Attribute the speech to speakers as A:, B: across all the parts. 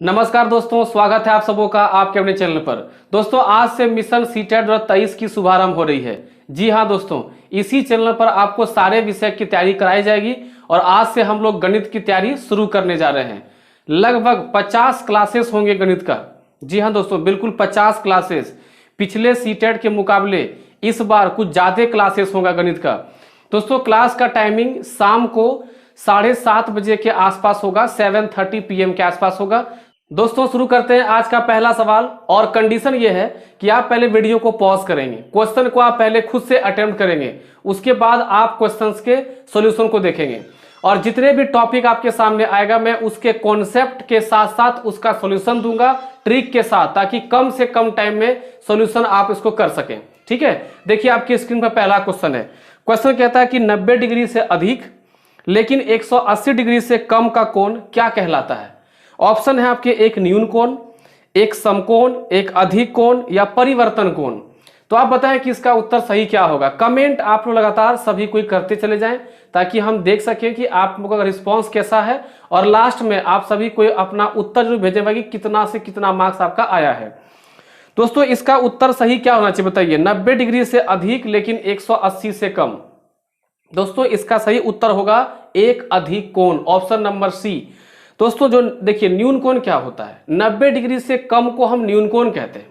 A: नमस्कार दोस्तों, स्वागत है आप सबों का आपके अपने चैनल पर। दोस्तों, आज से मिशन सीटेट 2023 की शुभारंभ हो रही है। जी हाँ दोस्तों, इसी चैनल पर आपको सारे विषय की तैयारी कराई जाएगी और आज से हम लोग गणित की तैयारी शुरू करने जा रहे हैं। लगभग 50 क्लासेस होंगे गणित का। जी हाँ दोस्तों, बिल्कुल 50 क्लासेस। पिछले सीटेट के मुकाबले इस बार कुछ ज्यादा क्लासेस होगा गणित का। दोस्तों, क्लास का टाइमिंग शाम को 7:30 बजे के आसपास होगा, 7:30 PM के आसपास होगा। दोस्तों, शुरू करते हैं आज का पहला सवाल। और कंडीशन ये है कि आप पहले वीडियो को पॉज करेंगे, क्वेश्चन को आप पहले खुद से अटेम्प्ट करेंगे, उसके बाद आप क्वेश्चंस के सॉल्यूशन को देखेंगे। और जितने भी टॉपिक आपके सामने आएगा मैं उसके कॉन्सेप्ट के साथ साथ उसका सॉल्यूशन दूंगा, ट्रिक के साथ, ताकि कम से कम टाइम में सॉल्यूशन आप इसको कर सकें। ठीक है, देखिए आपकी स्क्रीन पर पहला क्वेश्चन है। क्वेश्चन कहता है कि 90 डिग्री से अधिक लेकिन 180 डिग्री से कम का कोण क्या कहलाता है। ऑप्शन है आपके एक न्यून कोण, एक समकोण, एक अधिक कोण या परिवर्तन कोण। तो आप बताएं कि इसका उत्तर सही क्या होगा। कमेंट आप लोग लगातार सभी कोई करते चले जाएं ताकि हम देख सकें कि आप लोगों का रिस्पांस कैसा है। और लास्ट में आप सभी कोई अपना उत्तर जरूर भेजेगा कि कितना से कितना मार्क्स आपका आया है। दोस्तों, इसका उत्तर सही क्या होना चाहिए बताइए। 90 डिग्री से अधिक लेकिन 180 से कम। दोस्तों, इसका सही उत्तर होगा एक अधिक कोण, ऑप्शन नंबर सी। दोस्तों, जो देखिए न्यून कोण क्या होता है, 90 डिग्री से कम को हम न्यून कोण कहते हैं।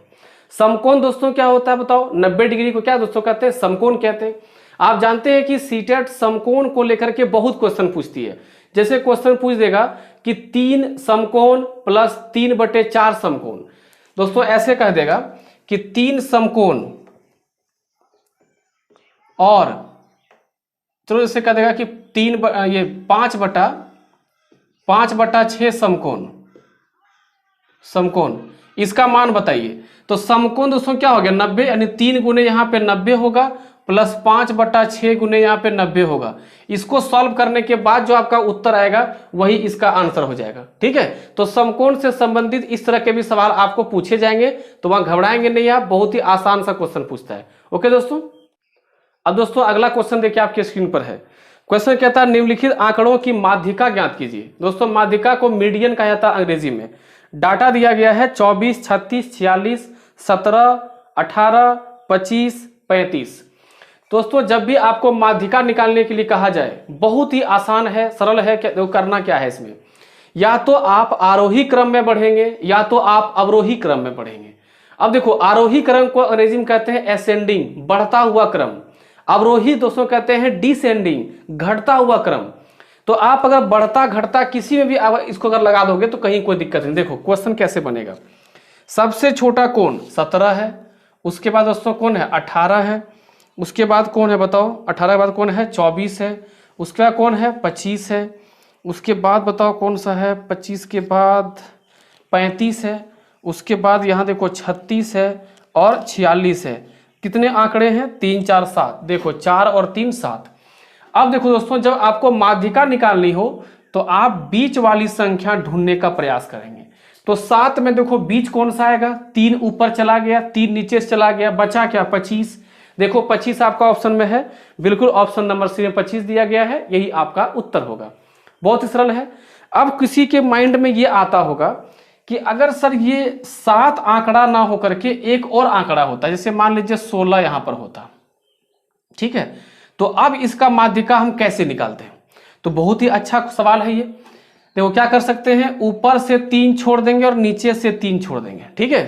A: समकोण दोस्तों क्या होता है बताओ। 90 डिग्री को क्या दोस्तों कहते हैं, समकोण कहते हैं। आप जानते हैं कि सीटेट समकोण को लेकर के बहुत क्वेश्चन पूछती है। जैसे क्वेश्चन पूछ देगा कि 3 समकोण प्लस 3/4 समकोण। दोस्तों, ऐसे कह देगा कि 3 समकोण और चलो इसे कह देगा कि 5/6 समकोण इसका मान बताइए। तो समकोण दोस्तों क्या हो गया 90, यानी 3 गुने यहाँ पे 90 होगा प्लस 5/6 गुने यहाँ पे 90 होगा। इसको सॉल्व करने के बाद जो आपका उत्तर आएगा वही इसका आंसर हो जाएगा। ठीक है, तो समकोण से संबंधित इस तरह के भी सवाल आपको पूछे जाएंगे, तो वहां घबराएंगे नहीं आप, बहुत ही आसान सा क्वेश्चन पूछता है। ओके दोस्तों, अब दोस्तों अगला क्वेश्चन देखिए आपके स्क्रीन पर है। क्वेश्चन कहता है निम्नलिखित आंकड़ों की माध्यिका ज्ञात कीजिए। दोस्तों, माध्यिका को मीडियन कहा जाता है अंग्रेजी में। डाटा दिया गया है 24, 36, 46, 17, 18, 25, 35। दोस्तों, जब भी आपको माध्यिका निकालने के लिए कहा जाए, बहुत ही आसान है, सरल है। करना क्या है इसमें, या तो आप आरोही क्रम में बढ़ेंगे या तो आप अवरोही क्रम में बढ़ेंगे। अब देखो, आरोही क्रम को अंग्रेजी में कहते हैं एसेंडिंग, बढ़ता हुआ क्रम। अवरोही दोस्तों कहते हैं डिसेंडिंग, घटता हुआ क्रम। तो आप अगर बढ़ता घटता किसी में भी इसको अगर लगा दोगे तो कहीं कोई दिक्कत नहीं। देखो क्वेश्चन कैसे बनेगा। सबसे छोटा कोण 17 है, उसके बाद दोस्तों कौन है 18 है, उसके बाद कौन है बताओ 18 के बाद कौन है 24 है, उसके बाद कौन है 25 है, उसके बाद बताओ कौन सा है 25 के बाद 35 है, उसके बाद यहाँ देखो 36 है और 46 है। कितने आंकड़े हैं 3, 4, 7। देखो 4 और 3 7। अब देखो दोस्तों, जब आपको माध्यिका निकालनी हो तो आप बीच वाली संख्या ढूंढने का प्रयास करेंगे। तो 7 में देखो बीच कौन सा आएगा, 3 ऊपर चला गया, 3 नीचे से चला गया, बचा क्या 25। देखो 25 आपका ऑप्शन में है, बिल्कुल ऑप्शन नंबर सी में 25 दिया गया है, यही आपका उत्तर होगा। बहुत ही सरल है। अब किसी के माइंड में ये आता होगा कि अगर सर ये 7 आंकड़ा ना होकर के एक और आंकड़ा होता, जैसे मान लीजिए 16 यहां पर होता, ठीक है, तो अब इसका माध्यिका हम कैसे निकालते हैं। तो बहुत ही अच्छा सवाल है ये। देखो क्या कर सकते हैं, ऊपर से 3 छोड़ देंगे और नीचे से 3 छोड़ देंगे। ठीक है,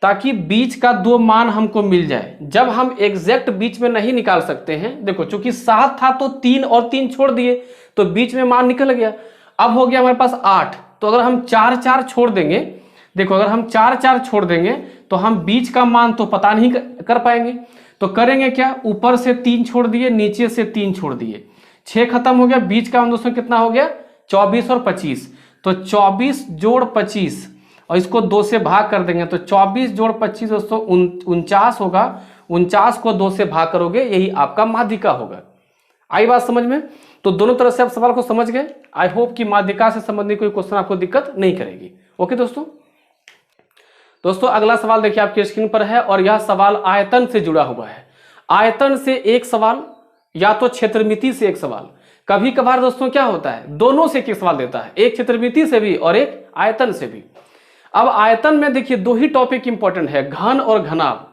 A: ताकि बीच का 2 मान हमको मिल जाए। जब हम एग्जैक्ट बीच में नहीं निकाल सकते हैं, देखो चूंकि 7 था तो 3 और 3 छोड़ दिए तो बीच में मान निकल गया। अब हो गया हमारे पास 8, तो अगर हम 4 4 छोड़ देंगे, देखो अगर हम 4 4 छोड़ देंगे तो हम बीच का मान तो पता नहीं कर पाएंगे। तो करेंगे क्या, ऊपर से 3 छोड़ दिए, नीचे से 3 छोड़ दिए, 6 खत्म हो गया। बीच का दोस्तों कितना हो गया 24 और 25। तो 24 जोड़ 25 और इसको 2 से भाग कर देंगे तो 24 जोड़ 25 दोस्तों 49 होगा। 49 को 2 से भाग करोगे, यही आपका माध्यिका होगा। आई बात समझ में। तो दोनों तरह से आप सवाल को समझ गए। आई होप कि माध्यिका से संबंधित कोई क्वेश्चन आपको दिक्कत नहीं करेगी। ओके दोस्तों अगला सवाल देखिए आपके स्क्रीन पर है और यह सवाल आयतन से जुड़ा हुआ है। आयतन से एक सवाल या तो क्षेत्रमिति से एक सवाल। कभी कभार दोस्तों क्या होता है, दोनों से एक सवाल देता है, एक क्षेत्रमिति से भी और एक आयतन से भी। अब आयतन में देखिए दो ही टॉपिक इंपॉर्टेंट है, घन और घनाभ,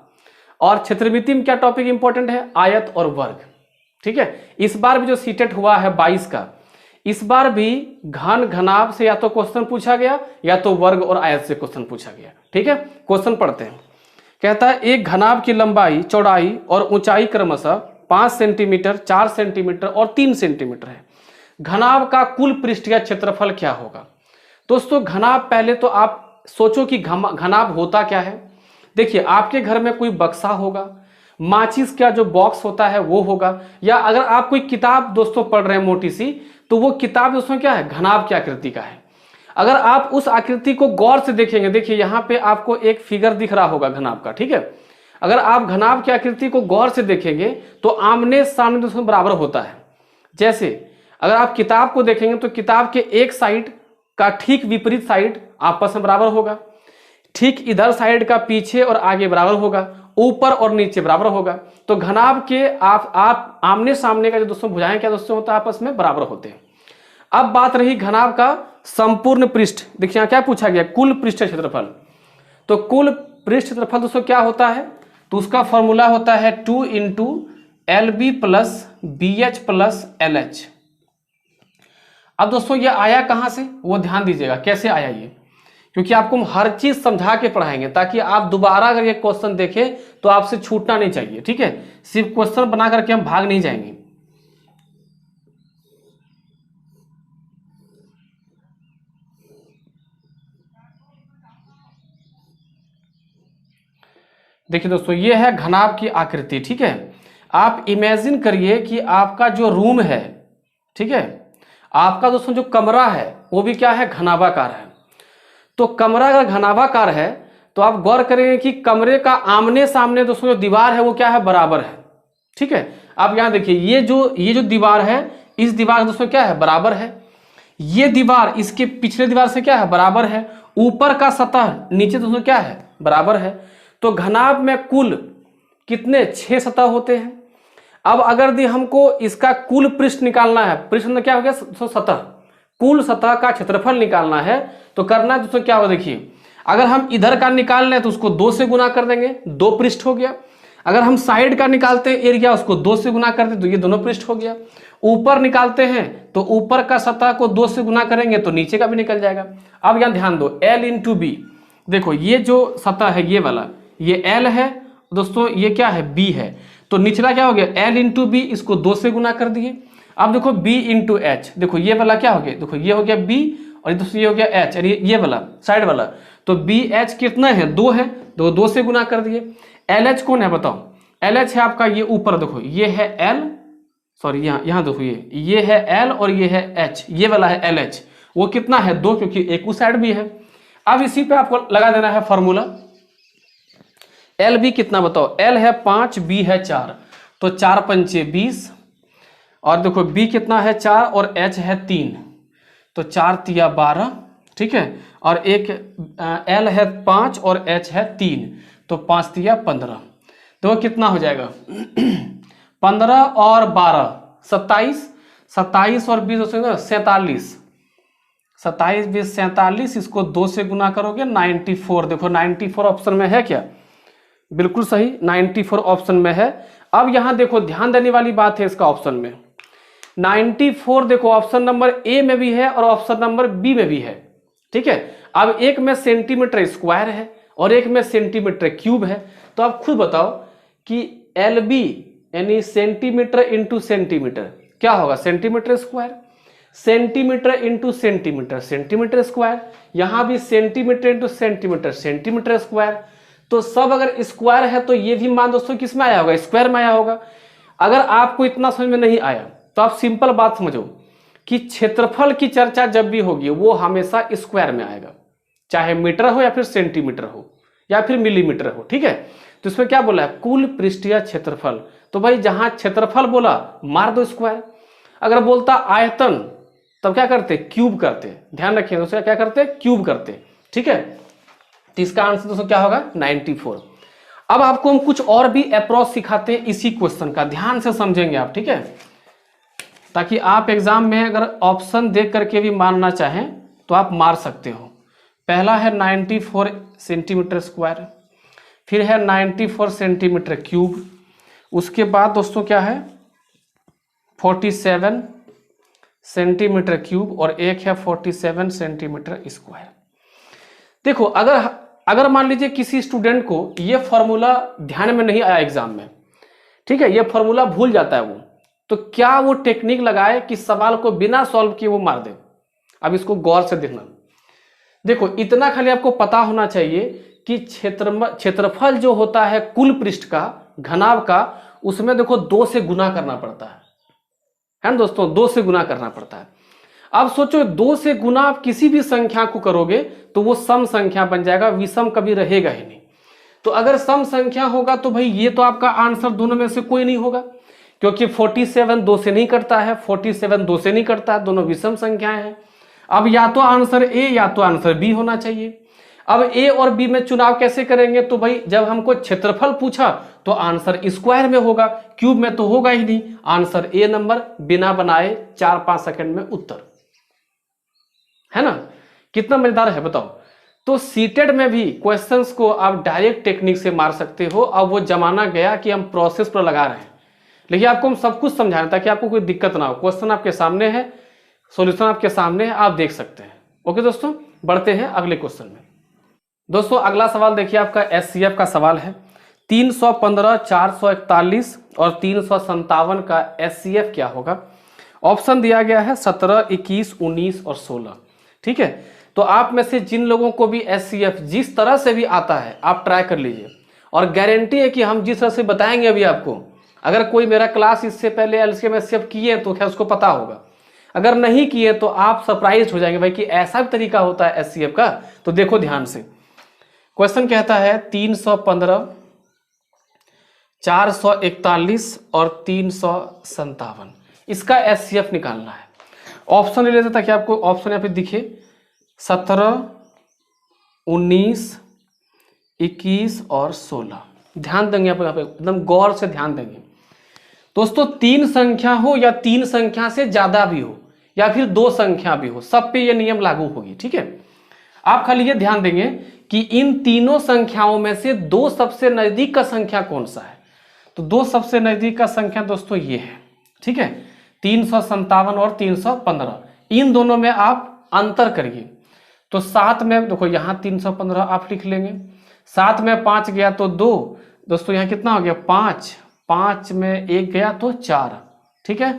A: और क्षेत्रमिति में क्या टॉपिक इंपॉर्टेंट है, आयत और वर्ग। ठीक है, इस बार भी जो सीटेट हुआ है 22 का, इस बार भी घन घनाभ से या तो क्वेश्चन पूछा गया या तो वर्ग और आयत से क्वेश्चन पूछा गया। ठीक है, क्वेश्चन पढ़ते हैं। कहता है एक घनाभ की लंबाई, चौड़ाई और ऊंचाई क्रमशः 5 सेंटीमीटर, 4 सेंटीमीटर और 3 सेंटीमीटर है। घनाभ का कुल पृष्ठीय क्षेत्रफल क्या होगा। दोस्तों घनाभ, पहले तो आप सोचो कि घनाभ होता क्या है। देखिए आपके घर में कोई बक्सा होगा, माचिस का जो बॉक्स होता है वो होगा, या अगर आप कोई किताब दोस्तों पढ़ रहे हैं मोटी सी, तो वो किताब दोस्तों क्या है, घनाभ की आकृति का है। अगर आप उस आकृति को गौर से देखेंगे, देखिए यहाँ पे आपको एक फिगर दिख रहा होगा घनाभ का। ठीक है, अगर आप घनाभ की आकृति को गौर से देखेंगे तो आमने सामने दोस्तों बराबर होता है। जैसे अगर आप किताब को देखेंगे तो किताब के एक साइड का ठीक विपरीत साइड आपस में बराबर होगा, ठीक इधर साइड का पीछे और आगे बराबर होगा, ऊपर और नीचे बराबर होगा। तो घनाभ के आप आमने सामने का जो दोस्तों भुजाएं क्या दोस्तों होता है, आपस में बराबर होते हैं। अब बात रही घनाभ का संपूर्ण पृष्ठ। देखिए यहाँ क्या पूछा गया, कुल पृष्ठ क्षेत्रफल। तो कुल पृष्ठ क्षेत्रफल दोस्तों क्या होता है, तो उसका फॉर्मूला होता है 2 into LB plus BH plus LH। अब दोस्तों ये आया कहां से, वो ध्यान दीजिएगा कैसे आया ये, क्योंकि आपको हम हर चीज समझा के पढ़ाएंगे ताकि आप दोबारा अगर ये क्वेश्चन देखें तो आपसे छूटना नहीं चाहिए। ठीक है, सिर्फ क्वेश्चन बना करके हम भाग नहीं जाएंगे। देखिए दोस्तों ये है घनाभ की आकृति। ठीक है, आप इमेजिन करिए कि आपका जो रूम है, ठीक है, आपका दोस्तों जो कमरा है वो भी क्या है, घनाभाकार है। तो कमरा अगर घनाभाकार है तो आप गौर करेंगे कि कमरे का आमने सामने दोस्तों जो दीवार है वो क्या है, बराबर है। ठीक है, आप यहां देखिए ये जो दीवार है, इस दीवार दोस्तों क्या है, बराबर है। ये दीवार इसके पिछले दीवार से क्या है, बराबर है। ऊपर का सतह नीचे दोस्तों क्या है, बराबर है। तो घनाभ में कुल कितने, 6 सतह होते हैं। अब अगर दी हमको इसका कुल पृष्ठ निकालना है, पृष्ठ में क्या हो गया दोस्तों, सतह, कुल सतह का क्षेत्रफल निकालना है तो करना है दोस्तों क्या होगा, देखिए अगर हम इधर का निकाल लें तो उसको 2 से गुना कर देंगे, 2 पृष्ठ हो गया। अगर हम साइड का निकालते हैं एरिया, उसको 2 से गुना करते तो ये दोनों पृष्ठ हो गया। ऊपर निकालते हैं तो ऊपर का सतह को 2 से गुना करेंगे तो नीचे का भी निकल जाएगा। अब यहाँ ध्यान दो, L इंटू बी, देखो ये जो सतह है ये वाला, ये L है दोस्तों, ये क्या है, B है। तो निचला क्या हो गया, L इंटू बी, इसको 2 से गुना कर दिए। अब देखो B इंटू एच, देखो ये वाला क्या हो गया, देखो ये हो गया B और दोस्तों ये हो गया H, और ये वाला साइड वाला, तो BH कितना है, 2 है, तो 2 से गुना कर दिए। LH कौन है बताओ, LH है आपका ये ऊपर, देखो ये है L, सॉरी यहाँ देखो ये है L और ये है H, ये वाला है LH, वो कितना है, 2, क्योंकि एक उस साइड भी है। अब इसी पे आपको लगा देना है फॉर्मूला। LB कितना बताओ, L है 5, B है 4, तो 4 पंचे 20, और देखो B कितना है 4 और H है 3, तो 4 तिया 12। ठीक है, और एक L है 5 और H है 3, तो 5 तिया 15। तो कितना हो जाएगा 15 और 12 27, 27 और 20 47, 27 20 47, इसको 2 से गुना करोगे 94। देखो 94 ऑप्शन में है क्या, बिल्कुल सही, 94 ऑप्शन में है। अब यहां देखो ध्यान देने वाली बात है इसका ऑप्शन में, 94 देखो ऑप्शन नंबर ए में भी है और ऑप्शन नंबर बी में भी है। ठीक है, अब एक में सेंटीमीटर स्क्वायर है और एक में सेंटीमीटर क्यूब है, तो आप खुद बताओ कि LB यानी सेंटीमीटर इंटू सेंटीमीटर क्या होगा, centimetre square, centimetre into centimetre centimetre square, यहां भी centimetre into centimetre centimetre square. तो सब अगर स्क्वायर है तो ये भी मान दोस्तों किस में आया होगा, स्क्वायर में आया होगा। अगर आपको इतना समझ में नहीं आया तो आप सिंपल बात समझो कि क्षेत्रफल की चर्चा जब भी होगी वो हमेशा स्क्वायर में आएगा, चाहे मीटर हो या फिर सेंटीमीटर हो या फिर मिलीमीटर हो। ठीक है, तो इसमें क्या बोला है, कुल पृष्ठीय क्षेत्रफल, तो भाई जहां क्षेत्रफल बोला मार दो स्क्वायर। अगर बोलता आयतन तब क्या करते, क्यूब करते, ध्यान रखिए दोस्तों क्या करते, क्यूब करते। ठीक है, तो इसका आंसर दोस्तों क्या होगा 94। अब आपको हम कुछ और भी अप्रोच सिखाते हैं इसी क्वेश्चन का, ध्यान से समझेंगे आप। ठीक है, ताकि आप एग्जाम में अगर ऑप्शन देख करके भी मारना चाहें तो आप मार सकते हो। पहला है 94 सेंटीमीटर स्क्वायर, फिर है 94 सेंटीमीटर क्यूब, उसके बाद दोस्तों क्या है 47 सेंटीमीटर क्यूब और एक है 47 सेंटीमीटर स्क्वायर। देखो अगर मान लीजिए किसी स्टूडेंट को ये फॉर्मूला ध्यान में नहीं आया एग्जाम में, ठीक है, ये फॉर्मूला भूल जाता है वो, तो क्या वो टेक्निक लगाए कि सवाल को बिना सॉल्व किए वो मार दे। अब इसको गौर से देखना। देखो इतना खाली आपको पता होना चाहिए कि क्षेत्रफल जो होता है कुल पृष्ठ का, घनाभ का, उसमें देखो 2 से गुना करना पड़ता है ना दोस्तों, 2 से गुना करना पड़ता है। अब सोचो 2 से गुना आप किसी भी संख्या को करोगे तो वो सम संख्या बन जाएगा, विषम कभी रहेगा ही नहीं। तो अगर सम संख्या होगा तो भाई ये तो आपका आंसर दोनों में से कोई नहीं होगा, क्योंकि 47 2 से नहीं करता है, 47 2 से नहीं करता है, दोनों विषम संख्याएं हैं। अब या तो आंसर ए या तो आंसर बी होना चाहिए। अब ए और बी में चुनाव कैसे करेंगे, तो भाई जब हमको क्षेत्रफल पूछा तो आंसर स्क्वायर में होगा, क्यूब में तो होगा ही नहीं। आंसर ए नंबर, बिना बनाए 4-5 सेकंड में उत्तर, है ना। कितना मजेदार है बताओ। तो सीटेड में भी क्वेश्चंस को आप डायरेक्ट टेक्निक से मार सकते हो। अब वो जमाना गया कि हम प्रोसेस पर लगा रहे हैं, लेकिन आपको हम सब कुछ समझाएं ताकि आपको कोई दिक्कत ना हो। क्वेश्चन आपके सामने है, सॉल्यूशन आपके सामने है, आप देख सकते हैं। ओके दोस्तों, बढ़ते हैं अगले क्वेश्चन में। दोस्तों अगला सवाल देखिए, आपका एचसीएफ का सवाल है। 315, 441 और 357 का एचसीएफ क्या होगा। ऑप्शन दिया गया है 17, 21, 19 और 16। ठीक है, तो आप में से जिन लोगों को भी एचसीएफ जिस तरह से भी आता है आप ट्राई कर लीजिए, और गारंटी है कि हम जिस तरह से बताएंगे अभी आपको, अगर कोई मेरा क्लास इससे पहले एलसीएम एचसीएफ किए तो क्या उसको पता होगा, अगर नहीं किए तो आप सरप्राइज हो जाएंगे भाई कि ऐसा भी तरीका होता है एचसीएफ का। तो देखो ध्यान से, क्वेश्चन कहता है 315, 441 और 357, इसका एचसीएफ निकालना है। ऑप्शन ले लेते ताकि आपको ऑप्शन यहाँ पे दिखे, 17, 19, 21 और 16। ध्यान देंगे आप यहाँ पे, एकदम गौर से ध्यान देंगे दोस्तों। 3 संख्या हो या 3 संख्या से ज्यादा भी हो या फिर 2 संख्या भी हो, सब पे ये नियम लागू होगी। ठीक है, आप खाली ये ध्यान देंगे कि इन तीनों संख्याओं में से 2 सबसे नजदीक का संख्या कौन सा है। तो 2 सबसे नजदीक का संख्या दोस्तों ये है। ठीक है, 357 और 315, इन दोनों में आप अंतर करिए। तो 7 में देखो, यहाँ 315 आप लिख लेंगे, 7 में 5 गया तो 2, दोस्तों यहाँ कितना हो गया 5, 5 में 1 गया तो 4। ठीक है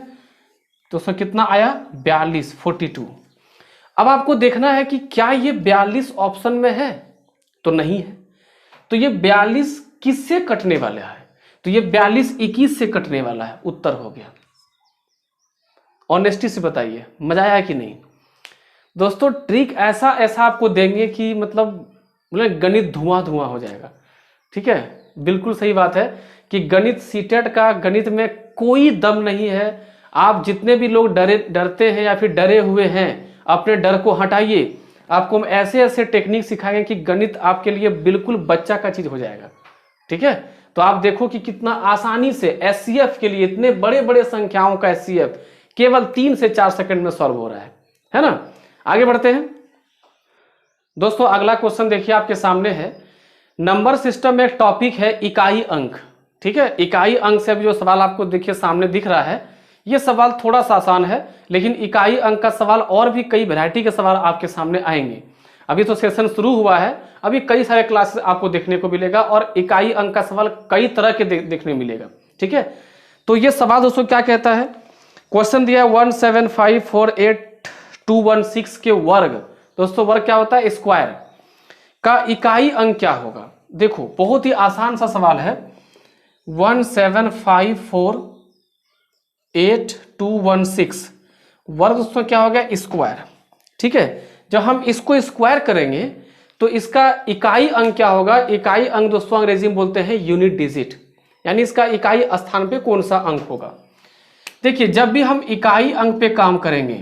A: दोस्तों, कितना आया 42, 42। अब आपको देखना है कि क्या ये 42 ऑप्शन में है, तो नहीं है। तो ये 42 किससे कटने वाला है, तो ये 42 21 से कटने वाला है, उत्तर हो गया। ऑनेस्टी से बताइए, मजा आया कि नहीं दोस्तों। ट्रिक ऐसा आपको देंगे कि मतलब गणित धुआं धुआं हो जाएगा। ठीक है, बिल्कुल सही बात है कि गणित सीटेट का, गणित में कोई दम नहीं है। आप जितने भी लोग डरते हैं या फिर डरे हुए हैं, अपने डर को हटाइए। आपको हम ऐसे ऐसे टेक्निक सिखाएंगे कि गणित आपके लिए बिल्कुल बच्चा का चीज हो जाएगा। ठीक है, तो आप देखो कि कितना आसानी से एचसीएफ के लिए, इतने बड़े बड़े संख्याओं का एचसीएफ केवल 3 से 4 सेकंड में सॉल्व हो रहा है ना। आगे बढ़ते हैं दोस्तों। अगला क्वेश्चन देखिए आपके सामने है। नंबर सिस्टम में एक टॉपिक है इकाई अंक। ठीक है, इकाई अंक से भी जो सवाल आपको देखिए सामने दिख रहा है, ये सवाल थोड़ा सा आसान है, लेकिन इकाई अंक का सवाल और भी कई वैरायटी के सवाल आपके सामने आएंगे। अभी तो सेशन शुरू हुआ है, अभी कई सारे क्लासेस आपको देखने को मिलेगा और इकाई अंक का सवाल कई तरह के देखने मिलेगा। ठीक है, तो ये सवाल दोस्तों क्या कहता है, क्वेश्चन दिया 17548 के वर्ग। दोस्तों वर्ग क्या होता है, स्क्वायर का इकाई अंक क्या होगा। देखो बहुत ही आसान सा सवाल है, 17548 वर्ग दोस्तों क्या हो गया, स्क्वायर। ठीक है, जब हम इसको स्क्वायर करेंगे तो इसका इकाई अंक क्या होगा। इकाई अंक दोस्तों अंग्रेजी में बोलते हैं यूनिट डिजिट, यानी इसका इकाई स्थान पे कौन सा अंक होगा। देखिए जब भी हम इकाई अंक पे काम करेंगे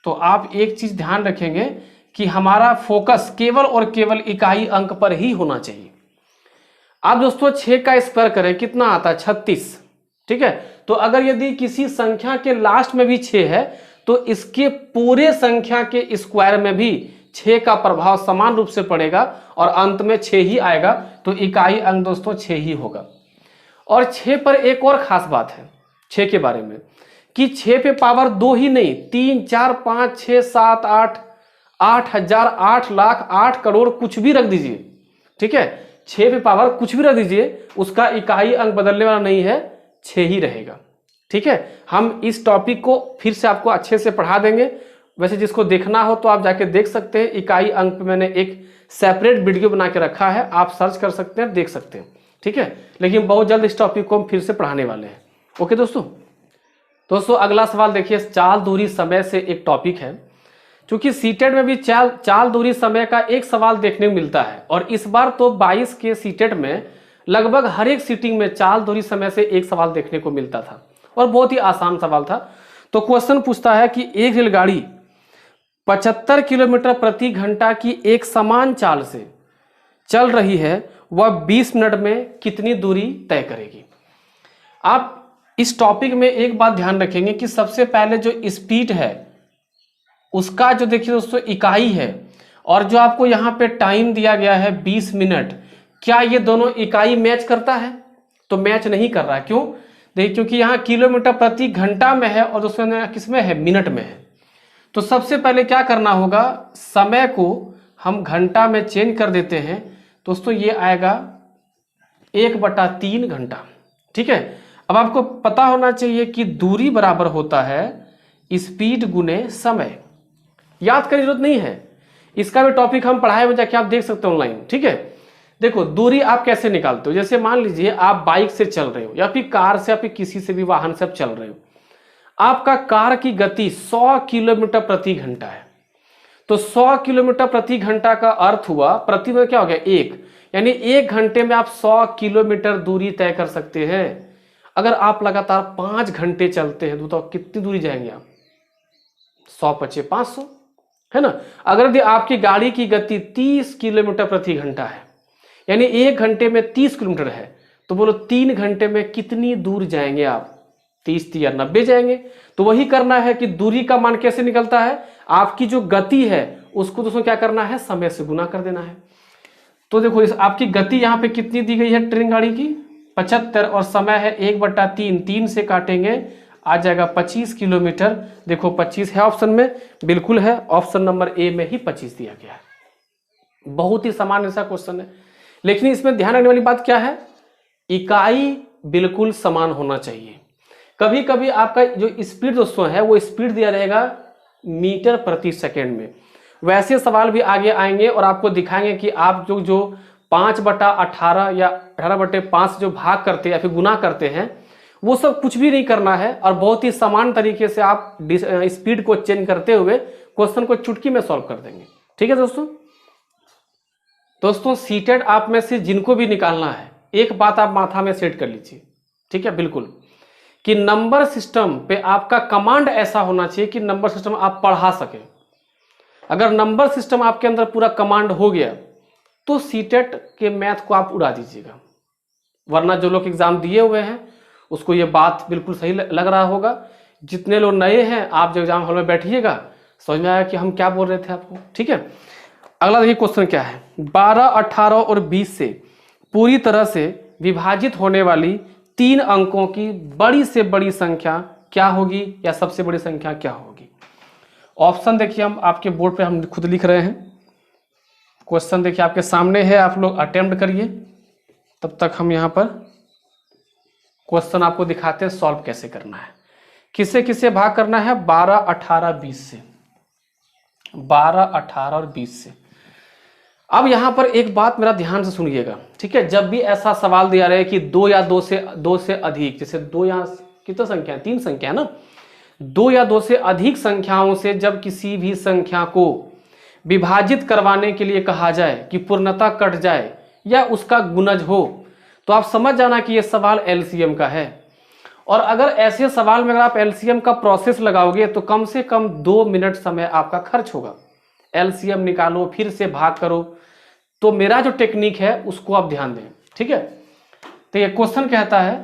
A: तो आप एक चीज ध्यान रखेंगे कि हमारा फोकस केवल और केवल इकाई अंक पर ही होना चाहिए। आप दोस्तों 6 का स्क्वायर करें, कितना आता है 36। ठीक है, तो अगर यदि किसी संख्या के लास्ट में भी 6 है तो इसके पूरे संख्या के स्क्वायर में भी 6 का प्रभाव समान रूप से पड़ेगा और अंत में 6 ही आएगा, तो इकाई अंक दोस्तों 6 ही होगा। और 6 पर एक और खास बात है 6 के बारे में कि 6 पे पावर 2 ही नहीं, 3, 4, 5, 6, 7, 8, 8,000, 8 लाख, 8 करोड़, कुछ भी रख दीजिए, ठीक है। 6 पे पावर कुछ भी रख दीजिए, उसका इकाई अंक बदलने वाला नहीं है, 6 ही रहेगा, ठीक है। हम इस टॉपिक को फिर से आपको अच्छे से पढ़ा देंगे। वैसे जिसको देखना हो तो आप जाके देख सकते हैं, इकाई अंक पे मैंने एक सेपरेट वीडियो बना के रखा है, आप सर्च कर सकते हैं, देख सकते हैं, ठीक है। लेकिन बहुत जल्द इस टॉपिक को हम फिर से पढ़ाने वाले हैं। ओके दोस्तों अगला सवाल देखिए, चाल दूरी समय से एक टॉपिक है। क्योंकि सीटेट में भी चाल दूरी समय का एक सवाल देखने को मिलता है, और इस बार तो 22 के सीटेट में लगभग हर एक सीटिंग में चाल दूरी समय से एक सवाल देखने को मिलता था, और बहुत ही आसान सवाल था। तो क्वेश्चन पूछता है कि एक रेलगाड़ी 75 किलोमीटर प्रति घंटा की एक समान चाल से चल रही है, वह 20 मिनट में कितनी दूरी तय करेगी। आप इस टॉपिक में एक बात ध्यान रखेंगे कि सबसे पहले जो स्पीड है उसका जो देखिए दोस्तों इकाई है, और जो आपको यहाँ पे टाइम दिया गया है 20 मिनट, क्या ये दोनों इकाई मैच करता है? तो मैच नहीं कर रहा है। क्यों? देखिए क्योंकि यहाँ किलोमीटर प्रति घंटा में है और दूसरे किस में है, मिनट में है। तो सबसे पहले क्या करना होगा, समय को हम घंटा में चेंज कर देते हैं दोस्तों, ये आएगा 1/3 घंटा, ठीक है। अब आपको पता होना चाहिए कि दूरी बराबर होता है स्पीड गुने समय। याद करने की जरूरत नहीं है, इसका भी टॉपिक हम पढ़ाए हुए जाके आप देख सकते हो ऑनलाइन, ठीक है। देखो दूरी आप कैसे निकालते हो, जैसे मान लीजिए आप बाइक से चल रहे हो या फिर कार से या फिर किसी से भी वाहन से आप चल रहे हो, आपका कार की गति 100 किलोमीटर प्रति घंटा है। तो 100 किलोमीटर प्रति घंटा का अर्थ हुआ प्रति में क्या हो गया, 1, यानी 1 घंटे में आप 100 किलोमीटर दूरी तय कर सकते हैं। अगर आप लगातार 5 घंटे चलते हैं तो कितनी दूरी जाएंगे आप, 100 × 5 500, है ना। अगर यदि आपकी गाड़ी की गति 30 किलोमीटर प्रति घंटा है, यानी 1 घंटे में 30 किलोमीटर है, तो बोलो 3 घंटे में कितनी दूर जाएंगे आप, 30 या 90 जाएंगे। तो वही करना है कि दूरी का मान कैसे निकलता है, आपकी जो गति है उसको दोस्तों क्या करना है, समय से गुना कर देना है। तो देखो इस आपकी गति यहाँ पे कितनी दी गई है ट्रेन गाड़ी की, 75, और समय है 1/3, 3 से काटेंगे आ जाएगा 25 किलोमीटर। देखो 25 है ऑप्शन में, बिल्कुल है, ऑप्शन नंबर ए में ही 25 दिया गया है। बहुत ही सामान्य सा क्वेश्चन है, लेकिन इसमें ध्यान रखने वाली बात क्या है, इकाई बिल्कुल समान होना चाहिए। कभी कभी आपका जो स्पीड दोस्तों है वो स्पीड दिया रहेगा मीटर प्रति सेकेंड में। वैसे सवाल भी आगे आएंगे और आपको दिखाएंगे कि आप जो 5/18 या 18/5 जो भाग करते हैं या फिर गुना करते हैं, वो सब कुछ भी नहीं करना है, और बहुत ही समान तरीके से आप स्पीड को चेंज करते हुए क्वेश्चन को चुटकी में सॉल्व कर देंगे, ठीक है दोस्तों सीटेट आप में से जिनको भी निकालना है, एक बात आप माथा में सेट कर लीजिए, ठीक है, बिल्कुल, कि नंबर सिस्टम पे आपका कमांड ऐसा होना चाहिए कि नंबर सिस्टम आप पढ़ा सके। अगर नंबर सिस्टम आपके अंदर पूरा कमांड हो गया तो सीटेट के मैथ को आप उड़ा दीजिएगा। वरना जो लोग एग्जाम दिए हुए हैं उसको ये बात बिल्कुल सही लग रहा होगा। जितने लोग नए हैं आप जब एग्जाम हॉल में बैठिएगा समझ में आएगा कि हम क्या बोल रहे थे आपको, ठीक है। अगला देखिए क्वेश्चन क्या है, 12, 18 और 20 से पूरी तरह से विभाजित होने वाली 3 अंकों की बड़ी से बड़ी संख्या क्या होगी, या सबसे बड़ी संख्या क्या होगी। ऑप्शन देखिए हम आपके बोर्ड पे हम खुद लिख रहे हैं, क्वेश्चन देखिए आपके सामने है, आप लोग अटेम्प्ट करिए, तब तक हम यहाँ पर क्वेश्चन आपको दिखाते हैं सॉल्व कैसे करना है। किसे किसे भाग करना है, 12, 18, 20 से, 12, 18 और 20 से। अब यहां पर एक बात मेरा ध्यान से सुनिएगा, ठीक है। जब भी ऐसा सवाल दिया रहे कि 2 या 2 से अधिक, जैसे 2 या कितना संख्या है, 3 संख्या है ना, 2 या 2 से अधिक संख्याओं से जब किसी भी संख्या को विभाजित करवाने के लिए कहा जाए कि पूर्णता कट जाए या उसका गुणज हो, तो आप समझ जाना कि यह सवाल एलसीएम का है। और अगर ऐसे सवाल में अगर आप एलसीएम का प्रोसेस लगाओगे तो कम से कम 2 मिनट समय आपका खर्च होगा। एलसीएम निकालो, फिर से भाग करो, तो मेरा जो टेक्निक है उसको आप ध्यान दें, ठीक है। तो ये क्वेश्चन कहता है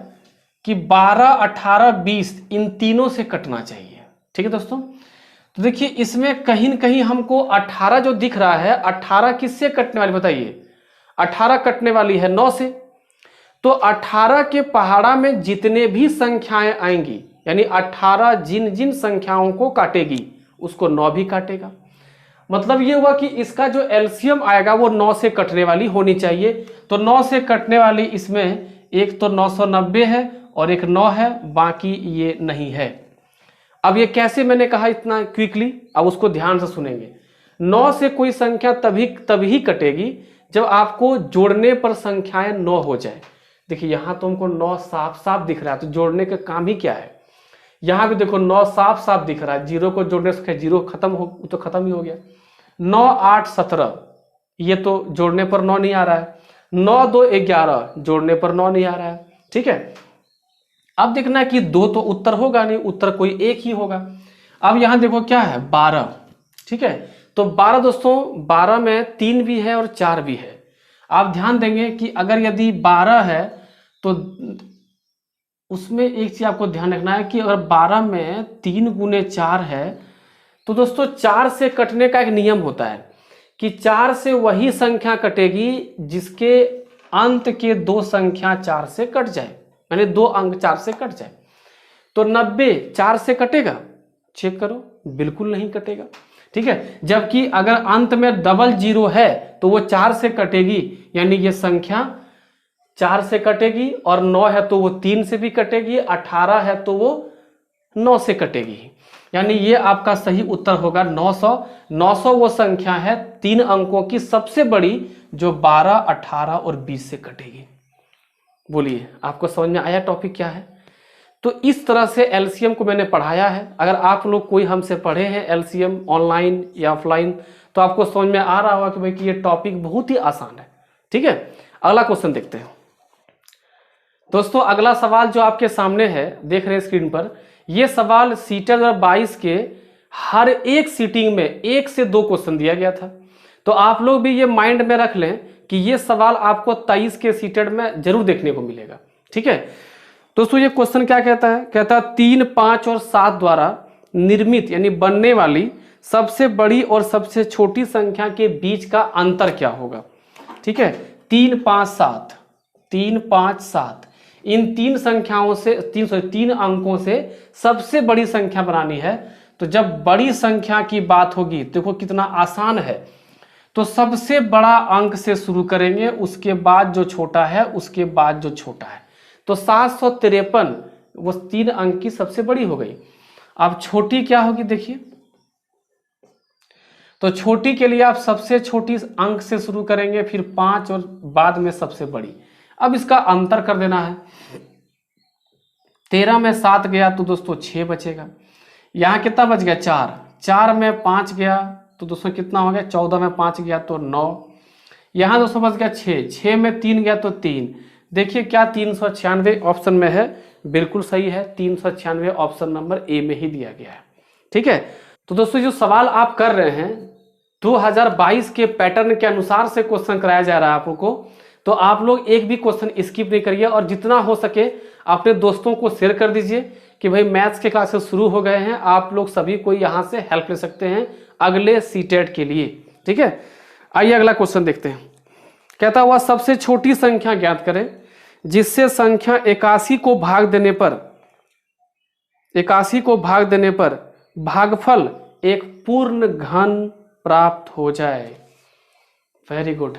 A: कि 12, 18, 20 इन तीनों से कटना चाहिए, ठीक है दोस्तों। तो देखिए इसमें कहीं न कहीं हमको 18 जो दिख रहा है, 18 किससे कटने वाली बताइए? 18 कटने वाली है 9 से। तो 18 के पहाड़ा में जितने भी संख्याएं आएंगी, यानी 18 जिन जिन संख्याओं को काटेगी उसको 9 भी काटेगा। मतलब ये हुआ कि इसका जो एलसीएम आएगा वो 9 से कटने वाली होनी चाहिए। तो 9 से कटने वाली इसमें एक तो 990 है और एक 9 है, बाकी ये नहीं है। अब ये कैसे मैंने कहा इतना क्विकली, अब उसको ध्यान से सुनेंगे। 9 से कोई संख्या तभी कटेगी जब आपको जोड़ने पर संख्याएं 9 हो जाए। देखिए यहां तो हमको 9 साफ साफ दिख रहा है, तो जोड़ने का काम ही क्या है। यहां भी देखो 9 साफ साफ दिख रहा है, जीरो को जोड़ने से जीरो खत्म हो तो खत्म ही हो गया। 9 8 17 ये तो जोड़ने पर 9 नहीं आ रहा है। 9 2 11 जोड़ने पर 9 नहीं आ रहा है। ठीक है, अब देखना कि 2 तो उत्तर होगा नहीं, उत्तर कोई एक ही होगा। अब यहां देखो क्या है 12। ठीक है, तो 12 दोस्तों 12 में 3 भी है और 4 भी है। आप ध्यान देंगे कि अगर यदि 12 है तो उसमें एक चीज आपको ध्यान रखना है कि अगर 12 में 3 गुने 4 है तो दोस्तों 4 से कटने का एक नियम होता है कि 4 से वही संख्या कटेगी जिसके अंत के 2 संख्या 4 से कट जाए, यानी 2 अंक 4 से कट जाए। तो 90 4 से कटेगा? चेक करो, बिल्कुल नहीं कटेगा। ठीक है, जबकि अगर अंत में डबल जीरो है तो वो 4 से कटेगी, यानी ये संख्या 4 से कटेगी, और 9 है तो वो 3 से भी कटेगी, 18 है तो वो 9 से कटेगी। यानी ये आपका सही उत्तर होगा 900। 900 वो संख्या है 3 अंकों की सबसे बड़ी जो 12, 18 और 20 से कटेगी। बोलिए आपको समझ में आया टॉपिक क्या है? तो इस तरह से एलसीएम को मैंने पढ़ाया है। अगर आप लोग कोई हमसे पढ़े हैं एलसीएम ऑनलाइन या ऑफलाइन तो आपको समझ में आ रहा होगा कि भाई कि ये टॉपिक बहुत ही आसान है। ठीक है, अगला क्वेश्चन देखते हैं दोस्तों। अगला सवाल जो आपके सामने है देख रहे हैं स्क्रीन पर, यह सवाल सीटेड 22 के हर एक सीटिंग में 1 से 2 क्वेश्चन दिया गया था। तो आप लोग भी ये माइंड में रख लें कि ये सवाल आपको 23 के सीटेड में जरूर देखने को मिलेगा। ठीक है दोस्तों, ये क्वेश्चन क्या कहता है? कहता है 3, 5 और 7 द्वारा निर्मित यानी बनने वाली सबसे बड़ी और सबसे छोटी संख्या के बीच का अंतर क्या होगा? ठीक है, 3, 5, 7, 3, 5, 7 इन 3 संख्याओं से 3 अंकों से सबसे बड़ी संख्या बनानी है। तो जब बड़ी संख्या की बात होगी देखो कितना आसान है। तो सबसे बड़ा अंक से शुरू करेंगे, उसके बाद जो छोटा है, उसके बाद जो छोटा है। तो 753 वो 3 अंक की सबसे बड़ी हो गई। अब छोटी क्या होगी देखिए, तो छोटी के लिए आप सबसे छोटी अंक से शुरू करेंगे, फिर 5 और बाद में सबसे बड़ी। अब इसका अंतर कर देना है। 13 में 7 गया तो दोस्तों 6 बचेगा। यहां कितना बच गया? 4। 4 में 5 गया तो दोस्तों कितना हो गया? 14 में 5 गया तो 9। यहां दोस्तों बच गया 6। 6 में 3 गया तो 3। देखिए क्या 396 ऑप्शन में है? बिल्कुल सही है, 396 ऑप्शन नंबर ए में ही दिया गया है। ठीक है, तो दोस्तों जो सवाल आप कर रहे हैं 2022 के पैटर्न के अनुसार से क्वेश्चन कराया जा रहा है आप लोग को। तो आप लोग एक भी क्वेश्चन स्किप नहीं करिए और जितना हो सके अपने दोस्तों को शेयर कर दीजिए कि भाई मैथ्स के क्लासेस शुरू हो गए हैं, आप लोग सभी कोई यहां से हेल्प ले सकते हैं अगले सीटेट के लिए। ठीक है, आइए अगला क्वेश्चन देखते हैं। कहता हुआ सबसे छोटी संख्या ज्ञात करें जिससे संख्या 81 को भाग देने पर भागफल एक पूर्ण घन प्राप्त हो जाए। वेरी गुड,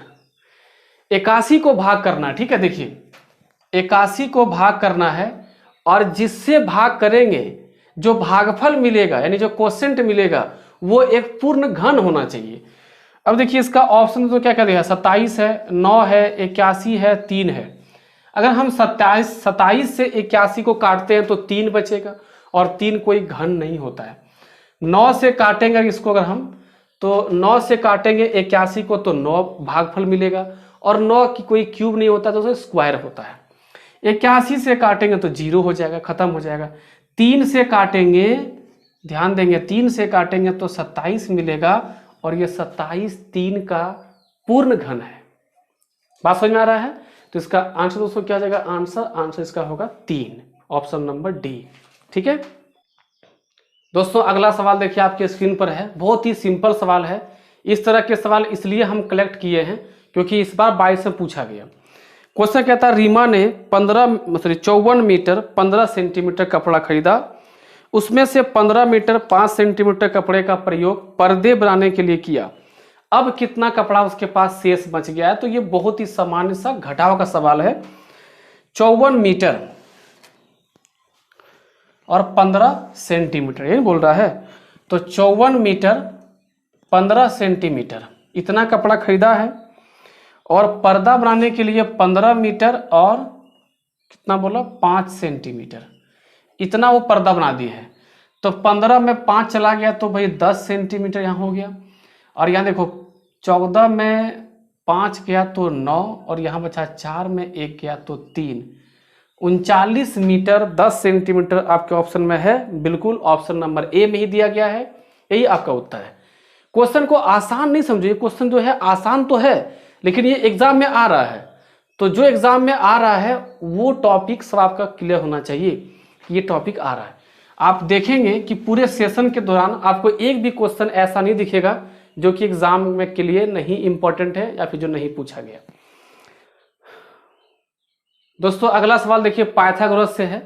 A: 81 को भाग करना। ठीक है, देखिए 81 को भाग करना है और जिससे भाग करेंगे जो भागफल मिलेगा यानी जो क्वोशिएंट मिलेगा वो एक पूर्ण घन होना चाहिए। अब देखिए इसका ऑप्शन तो क्या क्या दिया? 27 है, 9 है, 81 है, 3 है। अगर हम 27 से 81 को काटते हैं तो 3 बचेगा और 3 कोई घन नहीं होता है। 9 से काटेंगे इसको अगर हम, तो 9 से काटेंगे 81 को तो 9 भागफल मिलेगा और 9 की कोई क्यूब नहीं होता तो उसे स्क्वायर होता है। 81 से काटेंगे तो 0 हो जाएगा, खत्म हो जाएगा। 3 से काटेंगे, ध्यान देंगे 3 से काटेंगे तो 27 मिलेगा और ये 27 3 का पूर्ण घन है। बात समझ में आ रहा है? तो इसका आंसर दोस्तों क्या हो जाएगा? आंसर इसका होगा 3, ऑप्शन नंबर डी। ठीक है दोस्तों अगला सवाल देखिए आपके स्क्रीन पर है, बहुत ही सिंपल सवाल है। इस तरह के सवाल इसलिए हम कलेक्ट किए हैं क्योंकि इस बार 22 में पूछा गया। क्वेश्चन कहता है रीमा ने 54 मीटर 15 सेंटीमीटर कपड़ा खरीदा, उसमें से 15 मीटर 5 सेंटीमीटर कपड़े का प्रयोग पर्दे बनाने के लिए किया, अब कितना कपड़ा उसके पास शेष बच गया है। तो ये बहुत ही सामान्य सा घटाव का सवाल है। 54 मीटर और 15 सेंटीमीटर ये बोल रहा है, तो 54 मीटर 15 सेंटीमीटर इतना कपड़ा खरीदा है, और पर्दा बनाने के लिए 15 मीटर और कितना बोला 5 सेंटीमीटर इतना वो पर्दा बना दी है। तो 15 में 5 चला गया तो भाई 10 सेंटीमीटर यहाँ हो गया, और यहाँ देखो 14 में 5 गया तो 9, और यहाँ बचा 4 में 1 गया तो 3, 39 मीटर 10 सेंटीमीटर आपके ऑप्शन में है, बिल्कुल ऑप्शन नंबर ए में ही दिया गया है, यही आपका उत्तर है। क्वेश्चन को आसान नहीं समझिए, क्वेश्चन जो है आसान तो है लेकिन ये एग्जाम में आ रहा है, तो जो एग्जाम में आ रहा है वो टॉपिक सब आपका क्लियर होना चाहिए। ये टॉपिक आ रहा है, आप देखेंगे कि पूरे सेशन के दौरान आपको एक भी क्वेश्चन ऐसा नहीं दिखेगा जो कि एग्जाम में के लिए नहीं इंपॉर्टेंट है या फिर जो नहीं पूछा गया। दोस्तों अगला सवाल देखिए पाइथागोरस से है।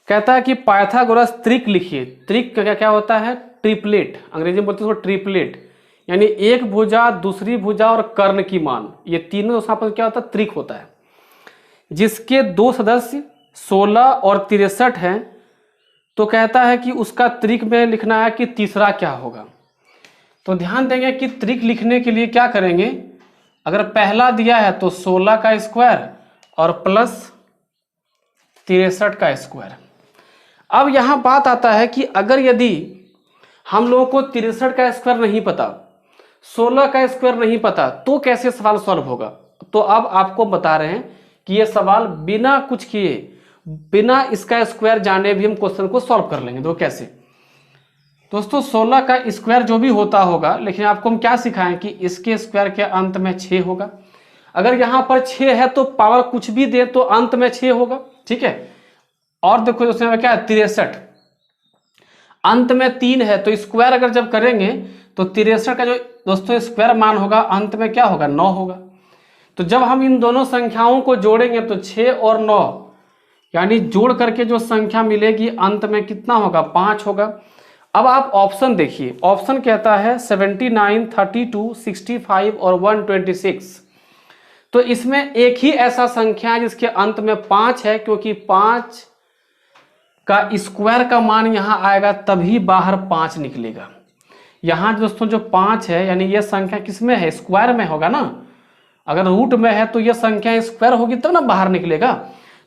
A: कहता है कि पाइथागोरस त्रिक लिखिए। त्रिक का क्या होता है? ट्रिपलेट, अंग्रेजी में बोलते हैं उसको ट्रिपलेट, यानी एक भुजा, दूसरी भुजा और कर्ण की मान, ये तीनों दोस्तों आपस में क्या होता है? त्रिक होता है, जिसके दो सदस्य 16 और 63 हैं। तो कहता है कि उसका त्रिक में लिखना है कि तीसरा क्या होगा। तो ध्यान देंगे कि त्रिक लिखने के लिए क्या करेंगे, अगर पहला दिया है तो 16 का स्क्वायर और प्लस 63 का स्क्वायर। अब यहां बात आता है कि अगर यदि हम लोगों को 63 का स्क्वायर नहीं पता, 16 का स्क्वायर नहीं पता, तो कैसे सवाल सॉल्व होगा। तो अब आपको बता रहे हैं कि यह सवाल बिना कुछ किए, बिना इसका स्क्वायर जाने भी हम क्वेश्चन को सॉल्व कर लेंगे। तो कैसे दोस्तों, 16 का स्क्वायर जो भी होता होगा, लेकिन आपको हम क्या सिखाएं कि इसके स्क्वायर के अंत में 6 होगा। अगर यहां पर 6 है तो पावर कुछ भी दे तो अंत में 6 होगा, ठीक है। और देखो उसमें क्या है 63, अंत में 3 है, तो स्क्वायर अगर जब करेंगे तो 63 का जो दोस्तों स्क्वायर मान होगा अंत में क्या होगा 9 होगा। तो जब हम इन दोनों संख्याओं को जोड़ेंगे तो 6 और 9 यानी जोड़ करके जो संख्या मिलेगी अंत में कितना होगा 5 होगा। अब आप ऑप्शन देखिए, ऑप्शन कहता है 79, 32, 65 और 126। तो इसमें एक ही ऐसा संख्या है जिसके अंत में 5 है, क्योंकि 5 का स्क्वायर का मान यहां आएगा तभी बाहर 5 निकलेगा। यहां दोस्तों जो 5 है यानी यह संख्या किसमें है, स्क्वायर में होगा ना। अगर रूट में है तो यह संख्या स्क्वायर होगी तब ना बाहर निकलेगा।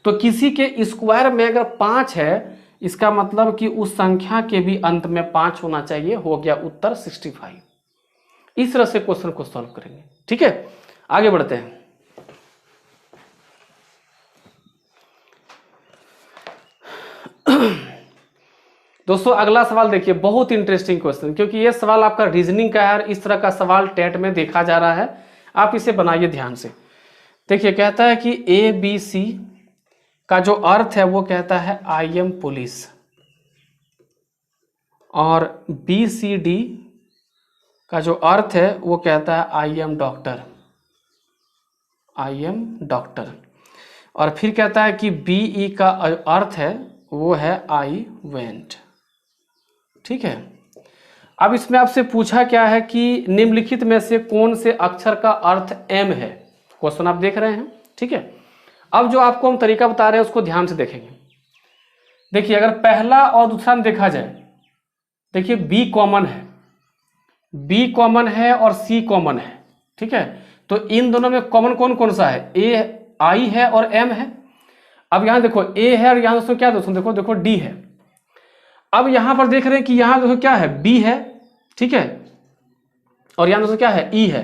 A: तो किसी के स्क्वायर में अगर 5 है, इसका मतलब कि उस संख्या के भी अंत में 5 होना चाहिए। हो गया उत्तर 65। इस तरह से क्वेश्चन को सॉल्व करेंगे, ठीक है। आगे बढ़ते हैं। दोस्तों अगला सवाल देखिए, बहुत इंटरेस्टिंग क्वेश्चन, क्योंकि यह सवाल आपका रीजनिंग का है। इस तरह का सवाल टेट में देखा जा रहा है, आप इसे बनाइए ध्यान से। देखिए कहता है कि ABC का जो अर्थ है वो कहता है आई एम पुलिस, और BCD का जो अर्थ है वो कहता है I am doctor, I am doctor. और फिर कहता है कि BE का अर्थ है वो है आई वेंट, ठीक है। अब इसमें आपसे पूछा क्या है कि निम्नलिखित में से कौन से अक्षर का अर्थ M है। क्वेश्चन आप देख रहे हैं, ठीक है। अब जो आपको हम तरीका बता रहे हैं उसको ध्यान से देखेंगे। देखिए अगर पहला और दूसरा में देखा जाए, देखिए B कॉमन है, B कॉमन है और C कॉमन है, ठीक है। तो इन दोनों में कॉमन कौन कौन सा है, I है और M है। अब यहां देखो A है और यहां दोस्तों क्या दोस्तों देखो देखो D है। अब यहां पर देख रहे हैं कि यहां देखो क्या है B है, ठीक है, और यहां दोस्तों क्या है E है।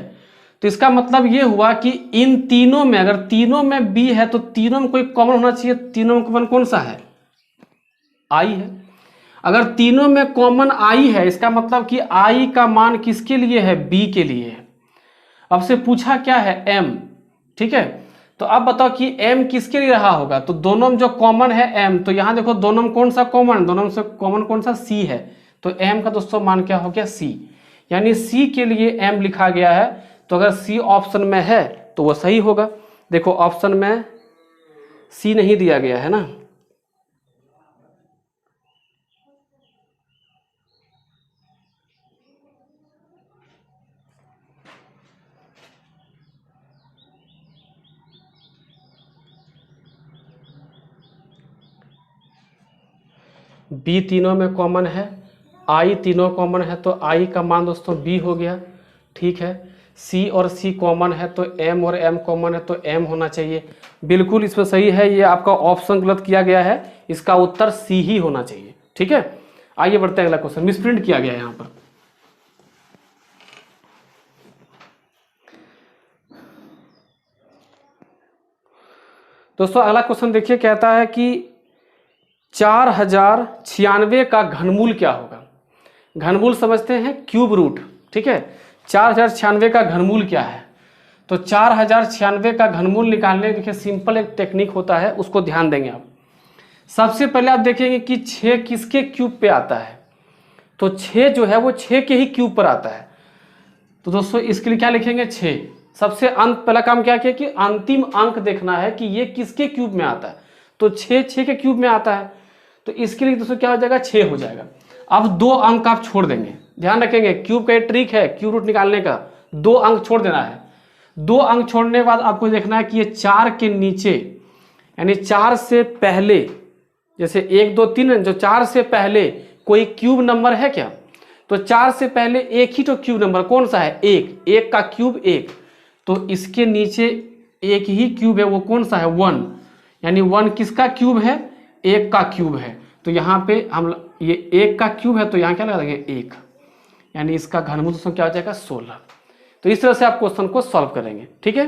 A: तो इसका मतलब ये हुआ कि इन तीनों में, अगर तीनों में B है तो तीनों में कोई कॉमन होना चाहिए। तीनों में कॉमन कौन सा है, I है। अगर तीनों में कॉमन I है, इसका मतलब कि I का मान किसके लिए है, B के लिए है। अब से पूछा क्या है M, ठीक है। तो अब बताओ कि M किसके लिए रहा होगा। तो दोनों में जो कॉमन है M, तो यहां देखो दोनों में कौन सा कॉमन, दोनों में से कॉमन कौन सा C है। तो m का दोस्तों मान क्या हो गया c, यानी c के लिए m लिखा गया है। तो अगर c ऑप्शन में है तो वो सही होगा। देखो ऑप्शन में c नहीं दिया गया है ना, b तीनों में कॉमन है, i तीनों कॉमन है, तो i का मान दोस्तों b हो गया। ठीक है, c और c कॉमन है तो m और m कॉमन है तो m होना चाहिए। बिल्कुल इसमें सही है, ये आपका ऑप्शन गलत किया गया है, इसका उत्तर c ही होना चाहिए। ठीक है, आइए बढ़ते हैं अगला क्वेश्चन, मिसप्रिंट किया गया है यहाँ पर। दोस्तों अगला क्वेश्चन देखिए, कहता है कि 4096 का घनमूल क्या होगा। घनमूल समझते हैं, क्यूब रूट। ठीक है, 4096 का घनमूल क्या है। तो 4096 का घनमूल निकालने देखिए सिंपल एक टेक्निक होता है, उसको ध्यान देंगे आप। सबसे पहले आप देखेंगे कि 6 किसके क्यूब पे आता है। तो 6 जो है वो 6 के ही क्यूब पर आता है। तो दोस्तों इसके लिए क्या लिखेंगे, 6। सबसे अंत पहला काम क्या किया कि अंतिम अंक देखना है कि ये किसके क्यूब में आता है। तो 6 के क्यूब में आता है, तो इसके लिए दोस्तों क्या हो जाएगा, 6 हो जाएगा। अब 2 अंक आप छोड़ देंगे, ध्यान रखेंगे क्यूब का ये ट्रिक है, क्यूब रूट निकालने का 2 अंक छोड़ देना है। 2 अंक छोड़ने के बाद आपको देखना है कि ये 4 के नीचे, यानी 4 से पहले, जैसे 1 2 3, जो 4 से पहले कोई क्यूब नंबर है क्या। तो 4 से पहले एक ही तो क्यूब नंबर कौन सा है, 1 का क्यूब 1। तो इसके नीचे एक ही क्यूब है, वो कौन सा है, 1, यानी 1 किसका क्यूब है, 1 का क्यूब है। तो यहाँ पे हम ये 1 का क्यूब है, तो यहाँ क्या लगा देंगे 1, यानी इसका घनमूल दोस्तों क्या हो जाएगा 16। तो इस तरह से आप क्वेश्चन को सॉल्व करेंगे। ठीक है।